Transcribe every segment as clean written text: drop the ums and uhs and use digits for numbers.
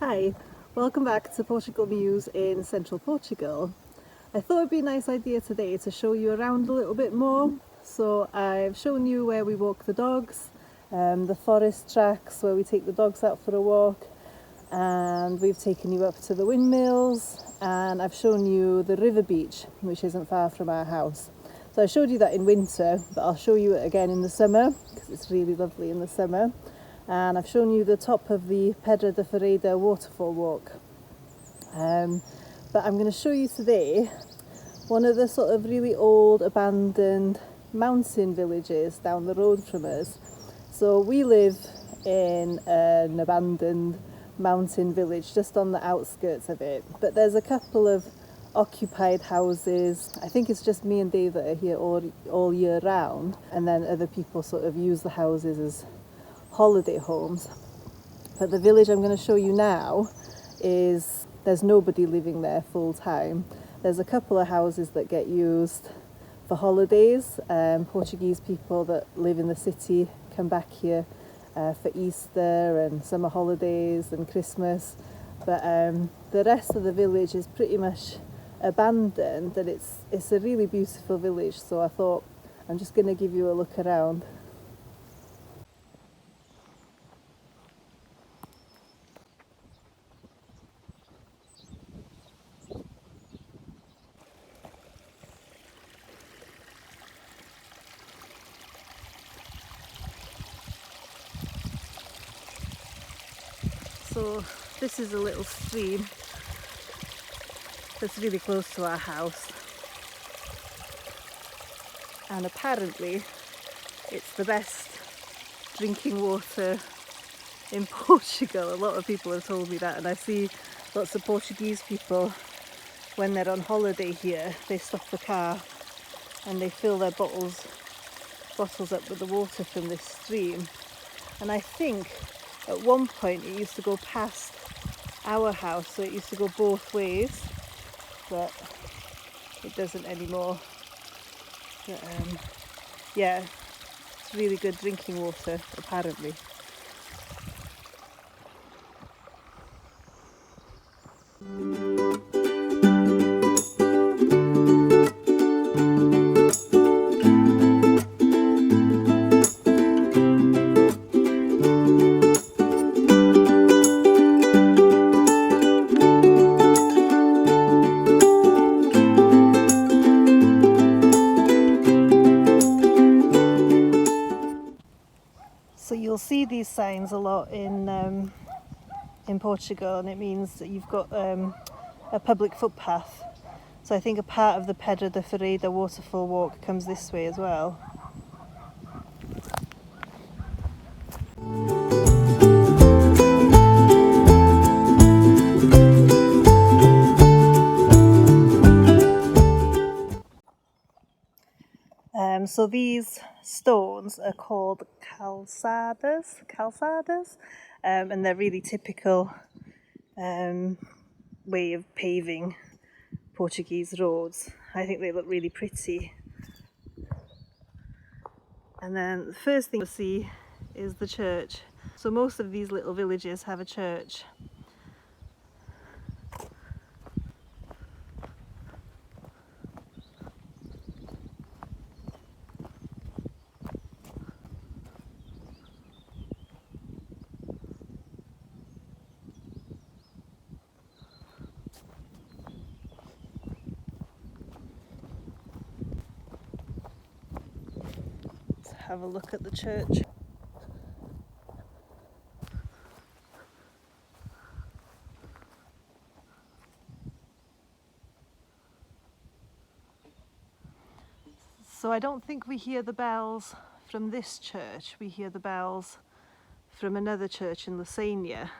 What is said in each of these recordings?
Hi, welcome back to Portugal Muse in Central Portugal. I thought it'd be a nice idea today to show you around a little bit more. So I've shown you where we walk the dogs, the forest tracks where we take the dogs out for a walk, and we've taken you up to the windmills, and I've shown you the river beach, which isn't far from our house. So I showed you that in winter, but I'll show you it again in the summer because it's really lovely in the summer. And I've shown you the top of the Pedra da Ferreira waterfall walk. But I'm going to show you today one of the sort of really old abandoned mountain villages down the road from us. So we live in an abandoned mountain village just on the outskirts of it, but there's a couple of occupied houses. I think it's just me and Dave that are here all year round, and then other people sort of use the houses as holiday homes. But the village I'm going to show you now there's nobody living there full time. There's a couple of houses that get used for holidays. Portuguese people that live in the city come back here for Easter and summer holidays and Christmas, but the rest of the village is pretty much abandoned, and it's a really beautiful village. So I thought I'm just going to give you a look around. So this is a little stream that's really close to our house, and apparently it's the best drinking water in Portugal. A lot of people have told me that, and I see lots of Portuguese people when they're on holiday here, they stop the car and they fill their bottles up with the water from this stream. And I think at one point it used to go past our house, so it used to go both ways, but it doesn't anymore. But, yeah, it's really good drinking water apparently. So you'll see these signs a lot in Portugal, and it means that you've got a public footpath. So I think a part of the Pedra da Ferreira waterfall walk comes this way as well. So these stones are called calçadas, and they're really typical way of paving Portuguese roads. I think they look really pretty. And then the first thing you'll see is the church. So most of these little villages have a church. Let's have a look at the church. So I don't think we hear the bells from this church, we hear the bells from another church in Lusania,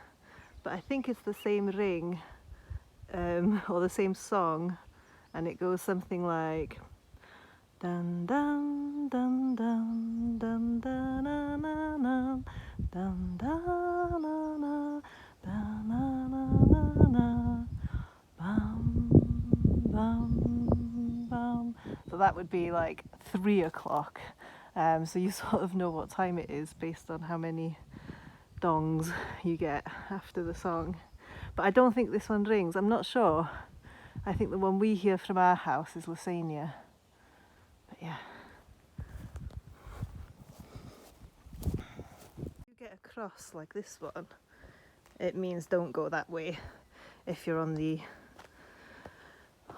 but I think it's the same ring or the same song, and it goes something like dun dun dun dun dun dun na na na dun dun na na dun na na na bum bum bum. So that would be like 3 o'clock. So you sort of know what time it is based on how many dongs you get after the song. but I don't think this one rings. I'm not sure. I think the one we hear from our house is Lysania. But yeah. If you get across like this one, it means don't go that way if you're on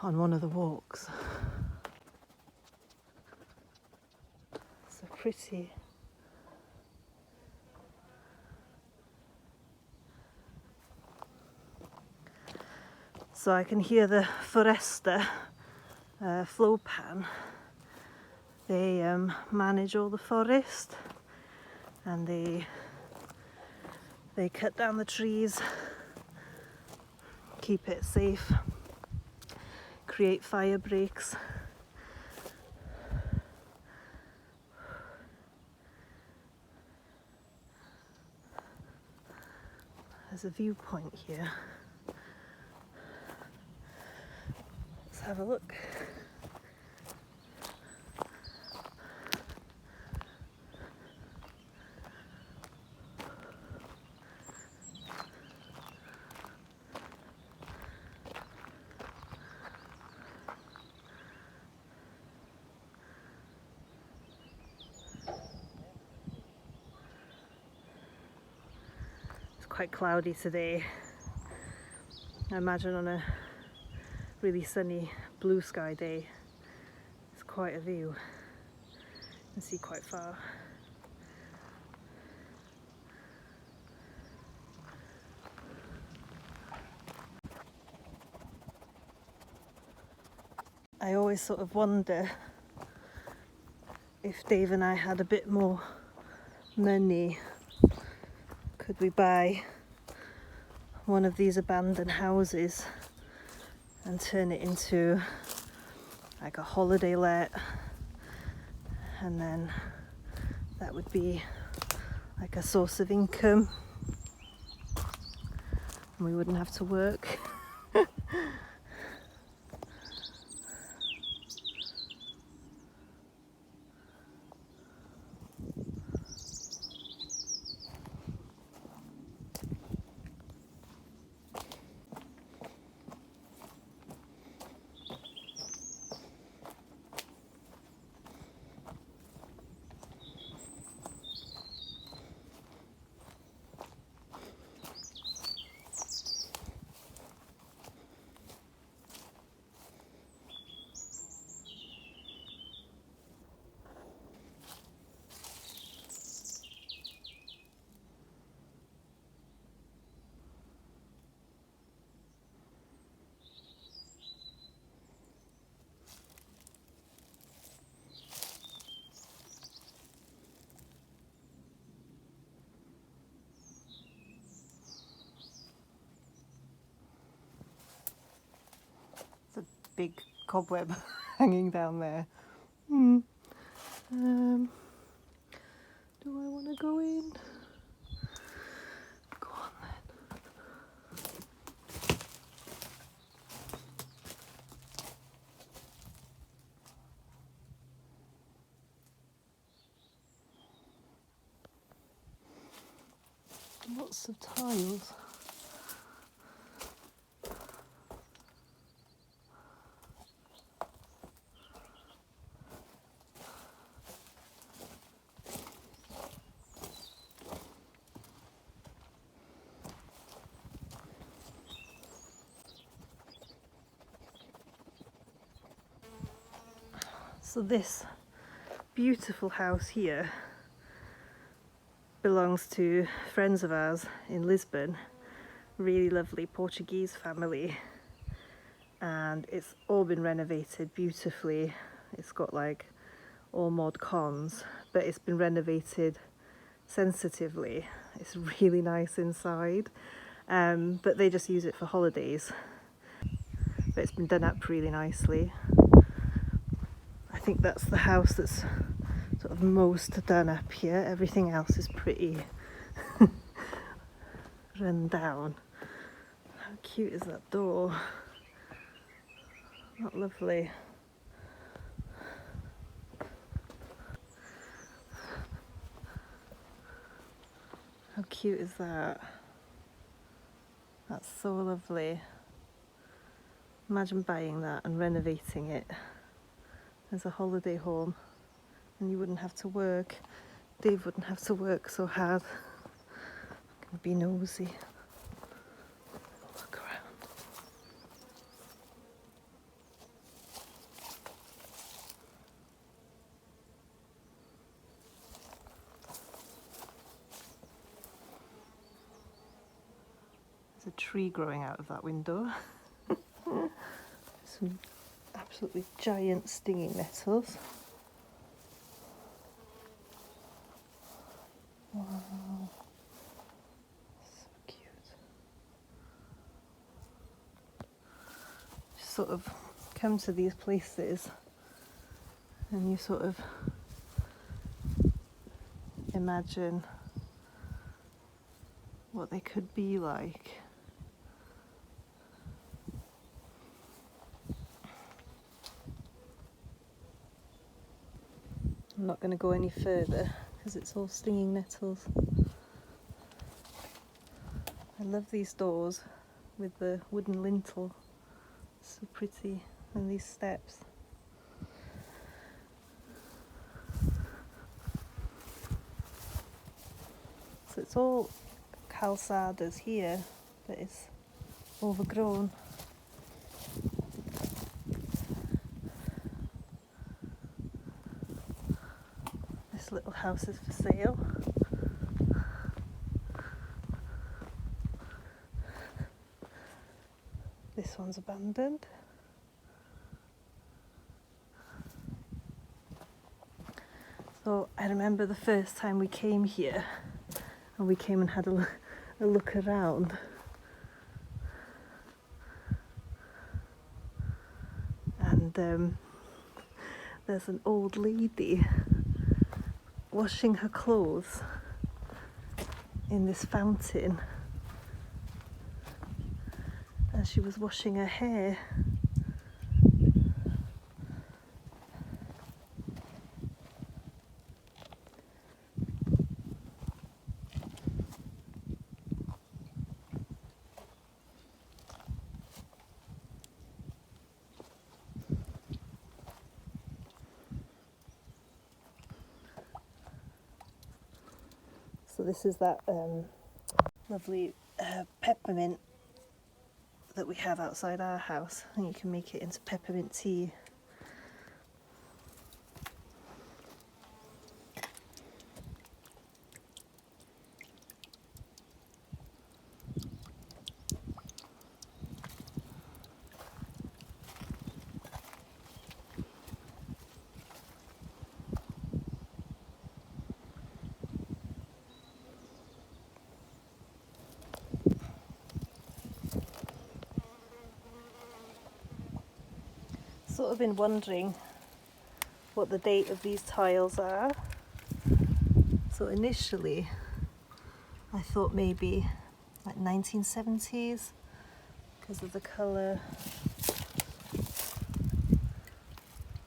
one of the walks. So pretty. So I can hear the Foresta flow pan. They manage all the forest, and they cut down the trees, keep it safe, create fire breaks. There's a viewpoint here. Let's have a look. Quite cloudy today. I imagine on a really sunny blue sky day it's quite a view. You can see quite far. I always sort of wonder if Dave and I had a bit more money, could we buy one of these abandoned houses and turn it into like a holiday let, and then that would be like a source of income and we wouldn't have to work. Big cobweb hanging down there. Do I want to go in? Go on then. Lots of tiles. So this beautiful house here belongs to friends of ours in Lisbon, really lovely Portuguese family, and it's all been renovated beautifully. It's got like all mod cons, but it's been renovated sensitively. It's really nice inside, but they just use it for holidays. But it's been done up really nicely. I think that's the house that's sort of most done up here. Everything else is pretty run down. How cute is that door? Not lovely. How cute is that? That's so lovely. Imagine buying that and renovating it as a holiday home, and you wouldn't have to work. Dave wouldn't have to work so hard. I'm gonna be nosy. Look around. There's a tree growing out of that window. Some absolutely giant stinging nettles. Wow, so cute. You sort of come to these places and you sort of imagine what they could be like. I'm not going to go any further because it's all stinging nettles. I love these doors with the wooden lintel. It's so pretty, and these steps. So it's all calçadas here, but it's overgrown. This little house is for sale. This one's abandoned. So I remember the first time we came here, and we came and had a look around. And there's an old lady washing her clothes in this fountain, and she was washing her hair. So this is that lovely peppermint that we have outside our house, and you can make it into peppermint tea. Sort of been wondering what the date of these tiles are. So initially I thought maybe like 1970s because of the colour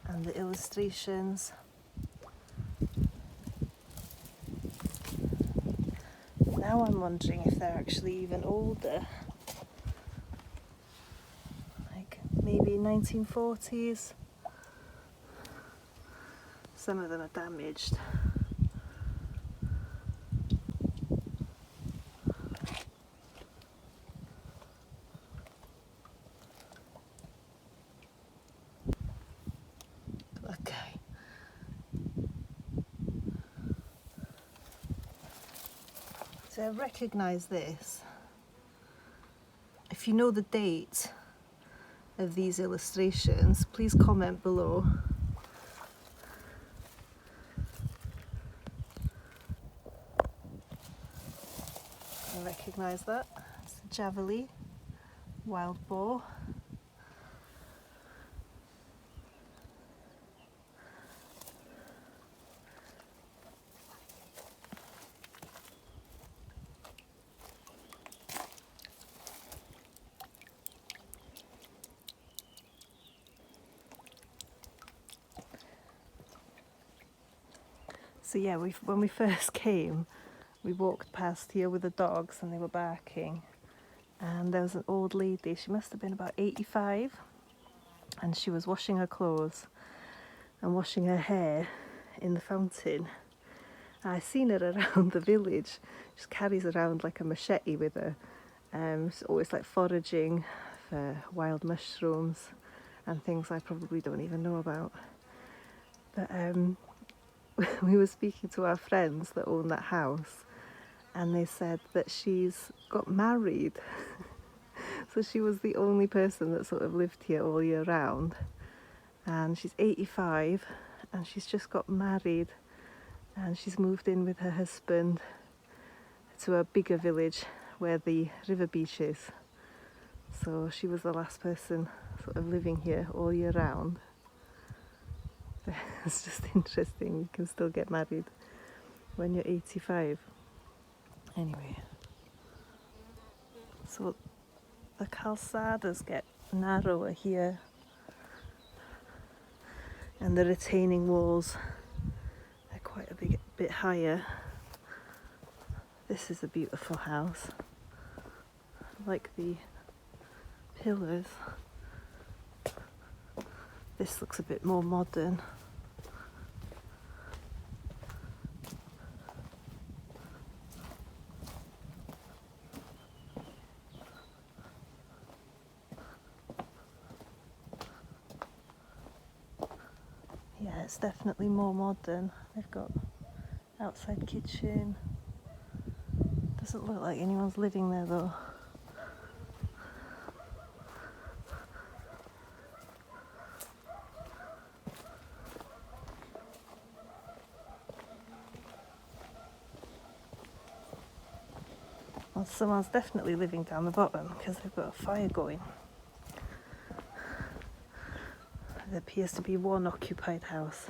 and the illustrations. But now I'm wondering if they're actually even older. Maybe 1940s. Some of them are damaged. Okay. So I recognise this. If you know the date of these illustrations, please comment below. I recognise that. It's a javeli, wild boar. So yeah, when we first came, we walked past here with the dogs and they were barking. and there was an old lady, she must have been about 85, and she was washing her clothes and washing her hair in the fountain. I seen her around the village. She just carries around like a machete with her. She's always like foraging for wild mushrooms and things I probably don't even know about. But we were speaking to our friends that own that house, and they said that she's got married. So she was the only person that sort of lived here all year round, and she's 85 and she's just got married, and she's moved in with her husband to a bigger village where the river beach is. So she was the last person sort of living here all year round. It's just interesting, you can still get married when you're 85. Anyway, so the calzadas get narrower here, and the retaining walls are quite a bit higher. This is a beautiful house. I like the pillars. This looks a bit more modern. Yeah, it's definitely more modern. They've got outside kitchen. Doesn't look like anyone's living there though. Well, someone's definitely living down the bottom because they've got a fire going. There appears to be one occupied house.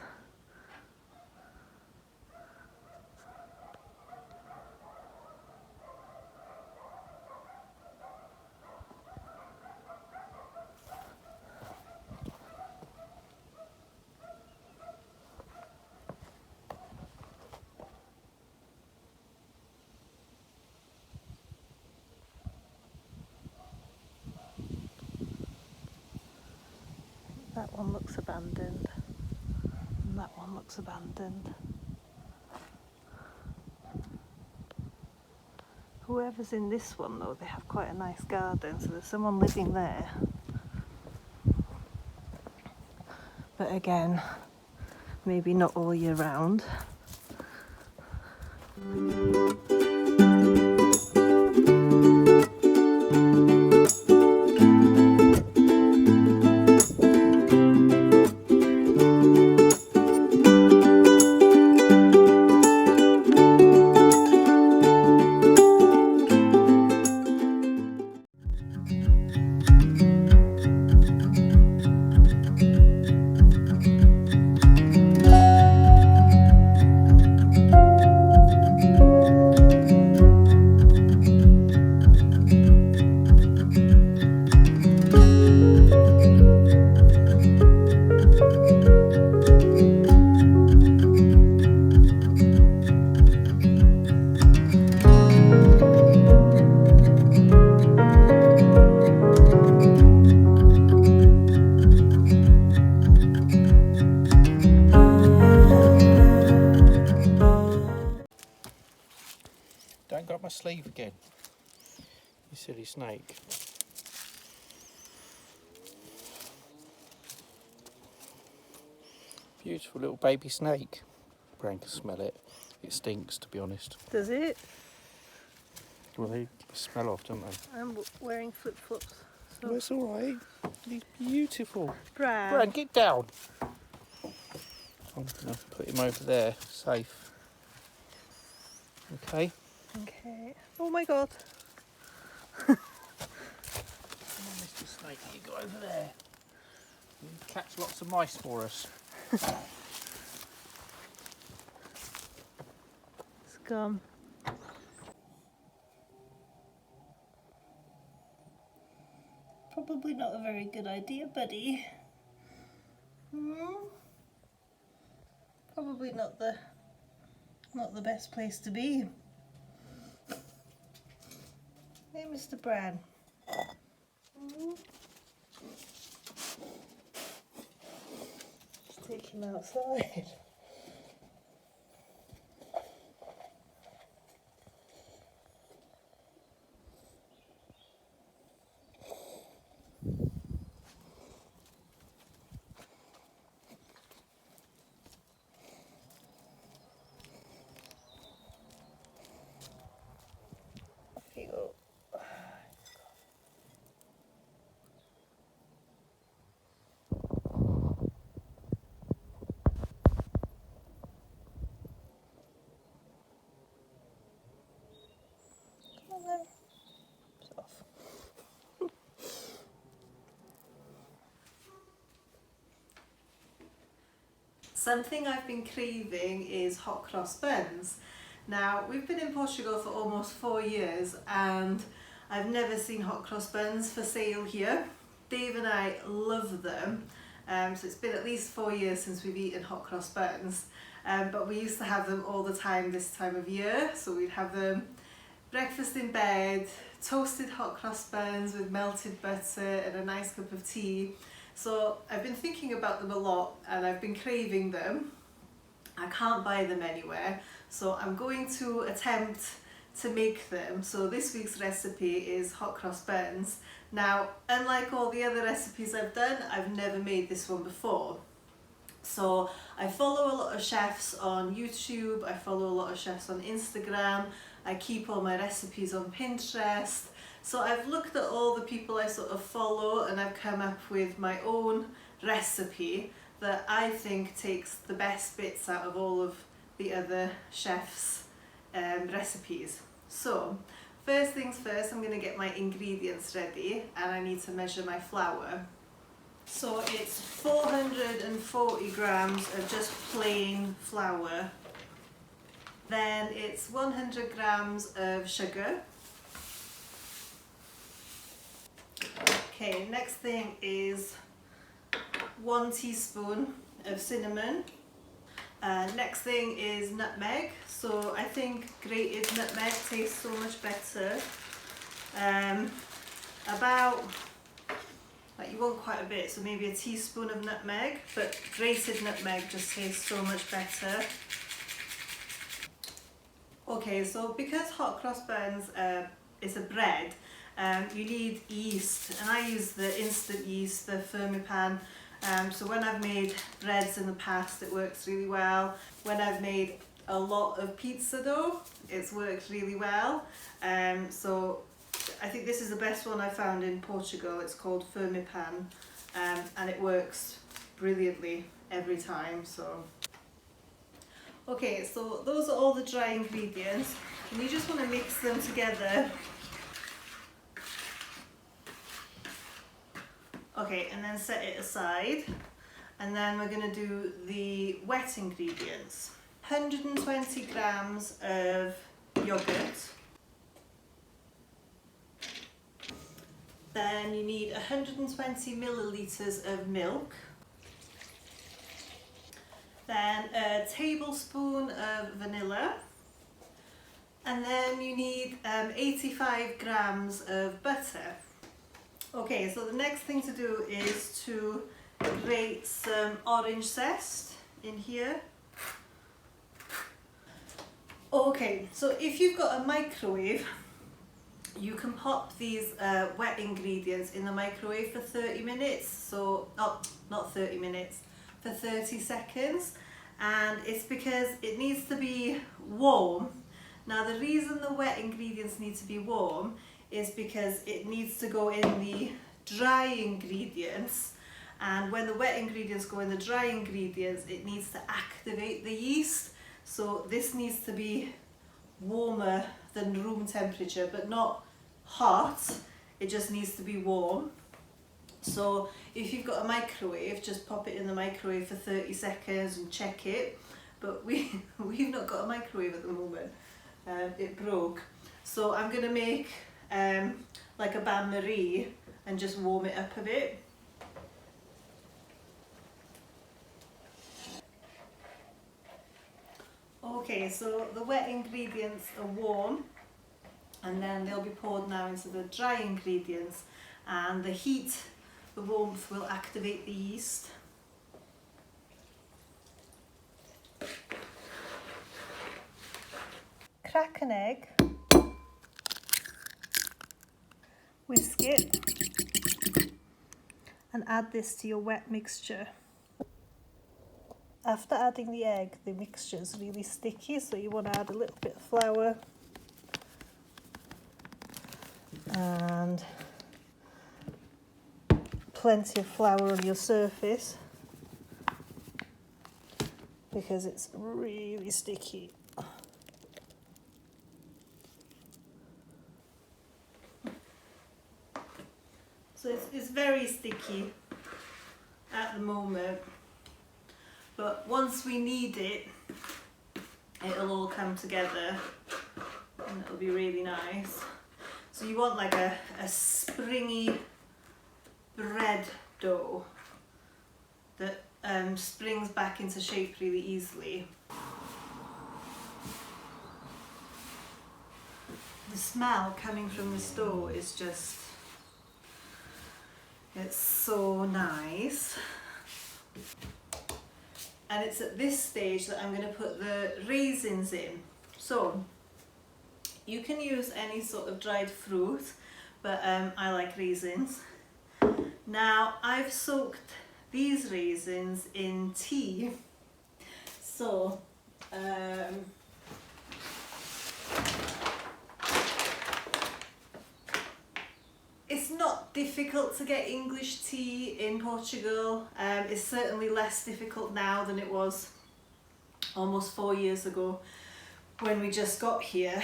That one looks abandoned, and that one looks abandoned. Whoever's in this one though, they have quite a nice garden, so there's someone living there. But again, maybe not all year round. Don't grab my sleeve again, you silly snake. Beautiful little baby snake. Bran can smell it. It stinks, to be honest. Does it? Well, they smell off, don't they? I'm wearing flip-flops. So. Well, it's alright. He's beautiful. Bran, get down. I'm going to put him over there, safe. Okay. Okay. Oh my god. Come on, Mr. Snake, you go over there. You catch lots of mice for us. Scum. Probably not a very good idea, buddy. Probably not the best place to be. Hey, Mr. Bran. from outside. Here you go. Come on then. It's off. Something I've been craving is hot cross buns. Now, we've been in Portugal for almost 4 years and I've never seen hot cross buns for sale here. Dave and I love them, so it's been at least 4 years since we've eaten hot cross buns, but we used to have them all the time this time of year. So we'd have them breakfast in bed, toasted hot cross buns with melted butter and a nice cup of tea. So I've been thinking about them a lot and I've been craving them. I can't buy them anywhere, so I'm going to attempt to make them. So this week's recipe is hot cross buns. Now, unlike all the other recipes I've done, I've never made this one before. So I follow a lot of chefs on YouTube, I follow a lot of chefs on Instagram, I keep all my recipes on Pinterest. So I've looked at all the people I sort of follow and I've come up with my own recipe that I think takes the best bits out of all of the other chefs' recipes. So first things first, I'm going to get my ingredients ready and I need to measure my flour. So it's 440 grams of just plain flour. Then it's 100 grams of sugar. Okay, next thing is 1 teaspoon of cinnamon. Next thing is nutmeg. So I think grated nutmeg tastes so much better. Like you want quite a bit, so maybe a teaspoon of nutmeg, but grated nutmeg just tastes so much better. Okay, so because hot cross buns is a bread, you need yeast, and I use the instant yeast, the Fermipan. So when I've made breads in the past, it works really well. When I've made a lot of pizza dough, it's worked really well. So I think this is the best one I found in Portugal. It's called Fermipan, and it works brilliantly every time. So okay, so those are all the dry ingredients, and you just want to mix them together. Okay, and then set it aside, and then we're going to do the wet ingredients. 120 grams of yogurt. Then you need 120 millilitres of milk. Then a tablespoon of vanilla. And then you need 85 grams of butter. Okay, so the next thing to do is to grate some orange zest in here. Okay, so if you've got a microwave, you can pop these wet ingredients in the microwave for 30 minutes. So, not 30 minutes, for 30 seconds. And it's because it needs to be warm. Now the reason the wet ingredients need to be warm is because it needs to go in the dry ingredients, and when the wet ingredients go in the dry ingredients, it needs to activate the yeast. So this needs to be warmer than room temperature, but not hot, it just needs to be warm. So if you've got a microwave, just pop it in the microwave for 30 seconds and check it. But we've not got a microwave at the moment, it broke. So I'm going to make like a bain-marie and just warm it up a bit. Okay, so the wet ingredients are warm, and then they'll be poured now into the dry ingredients, and the heat, the warmth will activate the yeast. crack an egg, whisk it, and add this to your wet mixture. After adding the egg, the mixture is really sticky, so you want to add a little bit of flour and plenty of flour on your surface because it's really sticky. So it's very sticky at the moment, but once we knead it, it'll all come together and it'll be really nice. So you want like a springy bread dough that springs back into shape really easily. The smell coming from this dough is just, it's so nice. And it's at this stage that I'm going to put the raisins in. So you can use any sort of dried fruit, but I like raisins. Now I've soaked these raisins in tea. So it's not difficult to get English tea in Portugal. It's certainly less difficult now than it was almost 4 years ago when we just got here.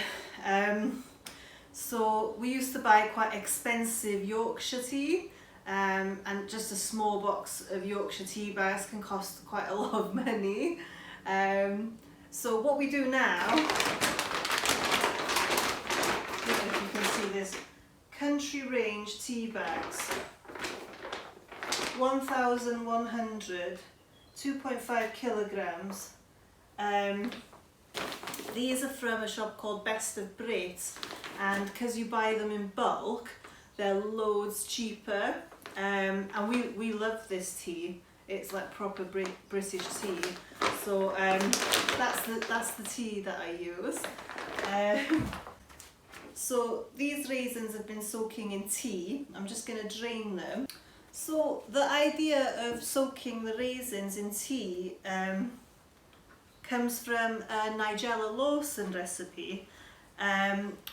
So we used to buy quite expensive Yorkshire tea, and just a small box of Yorkshire tea bags can cost quite a lot of money. So what we do now, I don't know if you can see this, country range tea bags, 1,100, 2.5 kilograms. These are from a shop called Best of Brits, and because you buy them in bulk, they're loads cheaper. And we love this tea. It's like proper British tea. So that's the tea that I use. So these raisins have been soaking in tea. I'm just going to drain them. So the idea of soaking the raisins in tea comes from a Nigella Lawson recipe,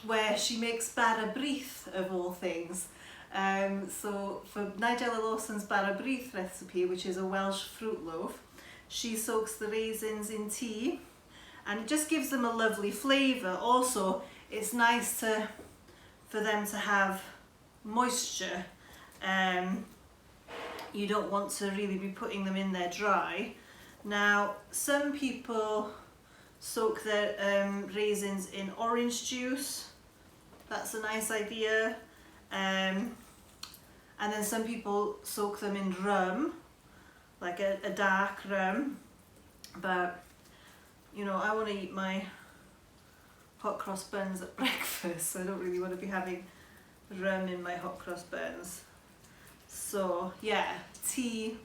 where she makes bara brith of all things. So for Nigella Lawson's bara brith recipe, which is a Welsh fruit loaf, she soaks the raisins in tea and it just gives them a lovely flavour. Also, it's nice for them to have moisture. You don't want to really be putting them in there dry. Now, some people soak their raisins in orange juice. That's a nice idea. And then some people soak them in rum, like a dark rum. But, you know, I want to eat my hot cross buns at breakfast, so I don't really want to be having rum in my hot cross buns. So yeah, tea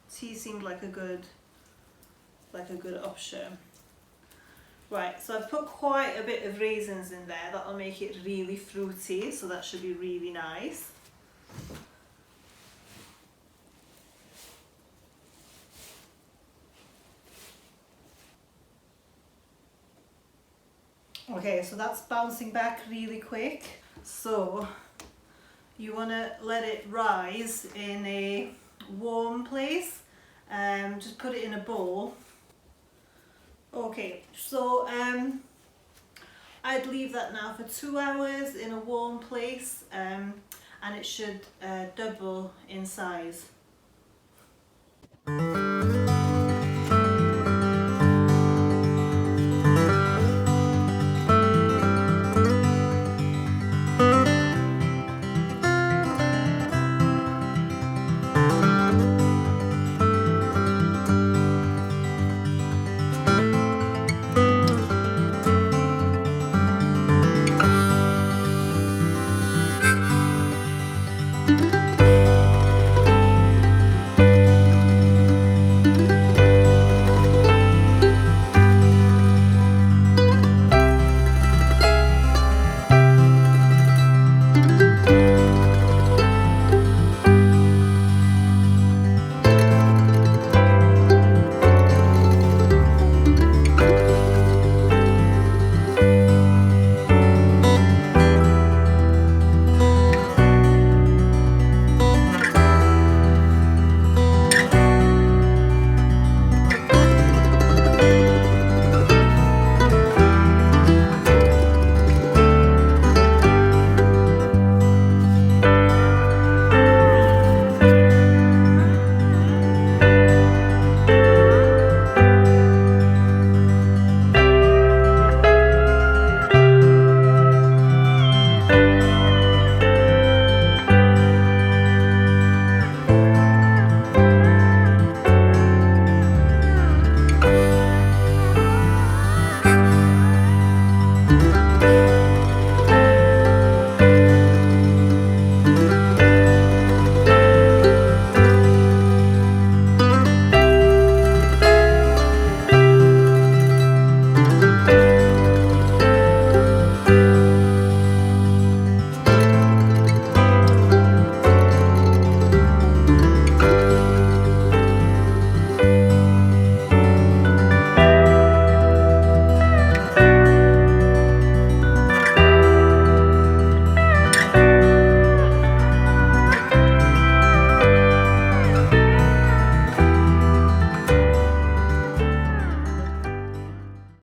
seemed like a good option. Right, so I've put quite a bit of raisins in there. That'll make it really fruity, so that should be really nice. Okay, so that's bouncing back really quick. So you want to let it rise in a warm place. Just put it in a bowl. Okay, so I'd leave that now for 2 hours in a warm place, and it should double in size.